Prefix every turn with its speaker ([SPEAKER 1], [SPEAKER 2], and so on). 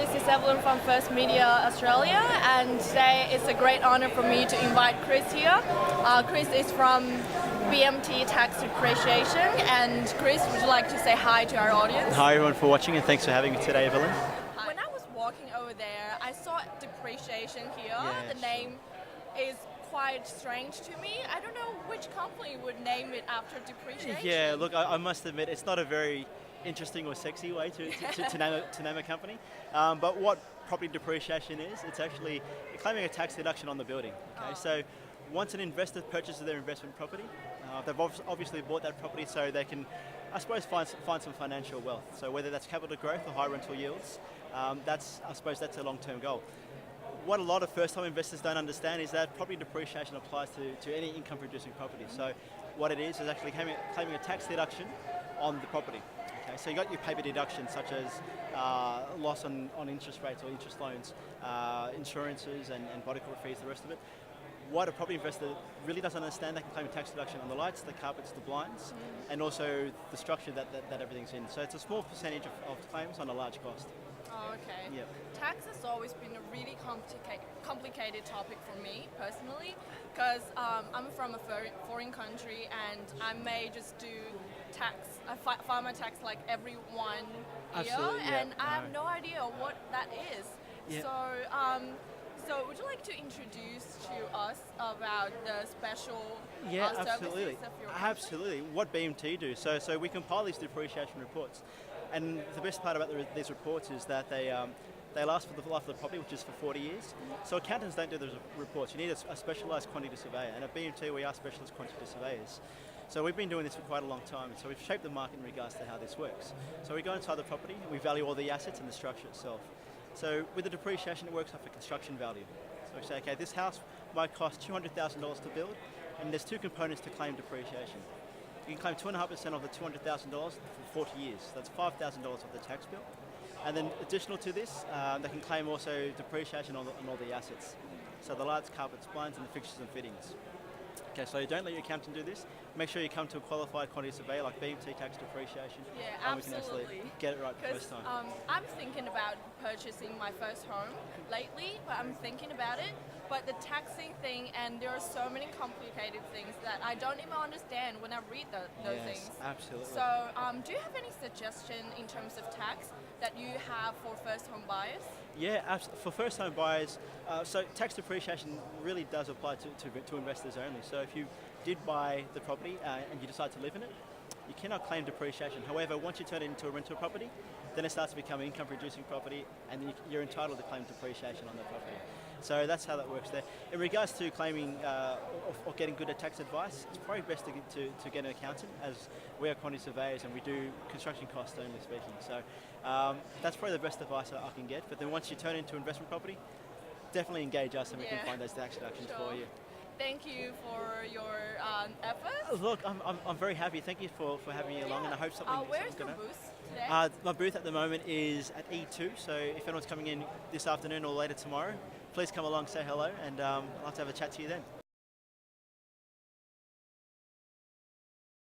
[SPEAKER 1] this is Evelyn from First Media Australia, and today it's a great honor for me to invite Chris here. Chris is from BMT Tax Depreciation, and Chris, would you like to say hi to our audience?
[SPEAKER 2] Hi everyone for watching, and thanks for having me today, Evelyn.
[SPEAKER 1] When I was walking over there, I saw Depreciation here.
[SPEAKER 2] Yeah,
[SPEAKER 1] the name is quite strange to me. I don't know which company would name it after Depreciation.
[SPEAKER 2] Yeah, look, I must admit, it's not a very interesting or sexy way to name a company. But what property depreciation is, it's actually claiming a tax deduction on the building. Okay, so once an investor purchases their investment property, they've obviously bought that property so they can, I suppose, find some financial wealth. So whether that's capital growth or high rental yields, I suppose that's a long-term goal. What a lot of first-time investors don't understand is that property depreciation applies to any income-producing property. So what it is actually claiming a tax deduction on the property. Okay, so you got your paper deductions such as loss on interest rates or interest loans, insurances and body corporate fees, the rest of it. What a property investor really doesn't understand, they can claim a tax deduction on the lights, the carpets, the blinds, and also the structure that everything's in. So it's a small percentage of claims on a large cost.
[SPEAKER 1] Oh, okay.
[SPEAKER 2] Yep.
[SPEAKER 1] Tax has always been a really complicated topic for me personally, because I'm from a foreign country and I may just do file my tax like every 1 year.
[SPEAKER 2] Absolutely, yeah.
[SPEAKER 1] And I have no idea what that is.
[SPEAKER 2] Yeah.
[SPEAKER 1] So would you like to introduce to us about the special services
[SPEAKER 2] Absolutely.
[SPEAKER 1] of your company?
[SPEAKER 2] Absolutely. What BMT do, so we compile these depreciation reports, and the best part about these reports is that they last for the life of the property, which is for 40 years. So accountants don't do those reports. You need a specialised quantity surveyor, and at BMT we are specialist quantity surveyors. So we've been doing this for quite a long time, and so we've shaped the market in regards to how this works. So we go inside the property, we value all the assets and the structure itself. So with the depreciation, it works off a construction value. So we say, okay, this house might cost $200,000 to build, and there's two components to claim depreciation. You can claim 2.5% of the $200,000 for 40 years. That's $5,000 of the tax bill. And then additional to this, they can claim also depreciation on all the assets. So the lights, carpets, blinds, and the fixtures and fittings. Okay, so don't let your accountant do this. Make sure you come to a qualified quantity surveyor like BMT Tax Depreciation.
[SPEAKER 1] Yeah,
[SPEAKER 2] and
[SPEAKER 1] absolutely.
[SPEAKER 2] we can actually get it right the first time.
[SPEAKER 1] I'm thinking about purchasing my first home lately, but I'm thinking about it. But the taxing thing, and there are so many complicated things that I don't even understand when I read those things.
[SPEAKER 2] Absolutely.
[SPEAKER 1] So do you have any suggestion in terms of tax that you have for first home buyers?
[SPEAKER 2] Yeah, for first home buyers, so tax depreciation really does apply to investors only. So if you did buy the property and you decide to live in it, you cannot claim depreciation. However, once you turn it into a rental property, then it starts to become income producing property, and then you're entitled to claim depreciation on the property. So that's how that works there. In regards to claiming or getting good at tax advice, it's probably best to get an accountant, as we are quantity surveyors and we do construction costs only speaking. So that's probably the best advice I can get. But then once you turn into investment property, definitely engage us and we can find those tax deductions for you.
[SPEAKER 1] Thank you for your efforts.
[SPEAKER 2] Look, I'm very happy. Thank you for having me along, and I hope something.
[SPEAKER 1] Where's your booth today?
[SPEAKER 2] My booth at the moment is at E2. So if anyone's coming in this afternoon or later tomorrow, please come along, say hello, and I'll have to have a chat to you then.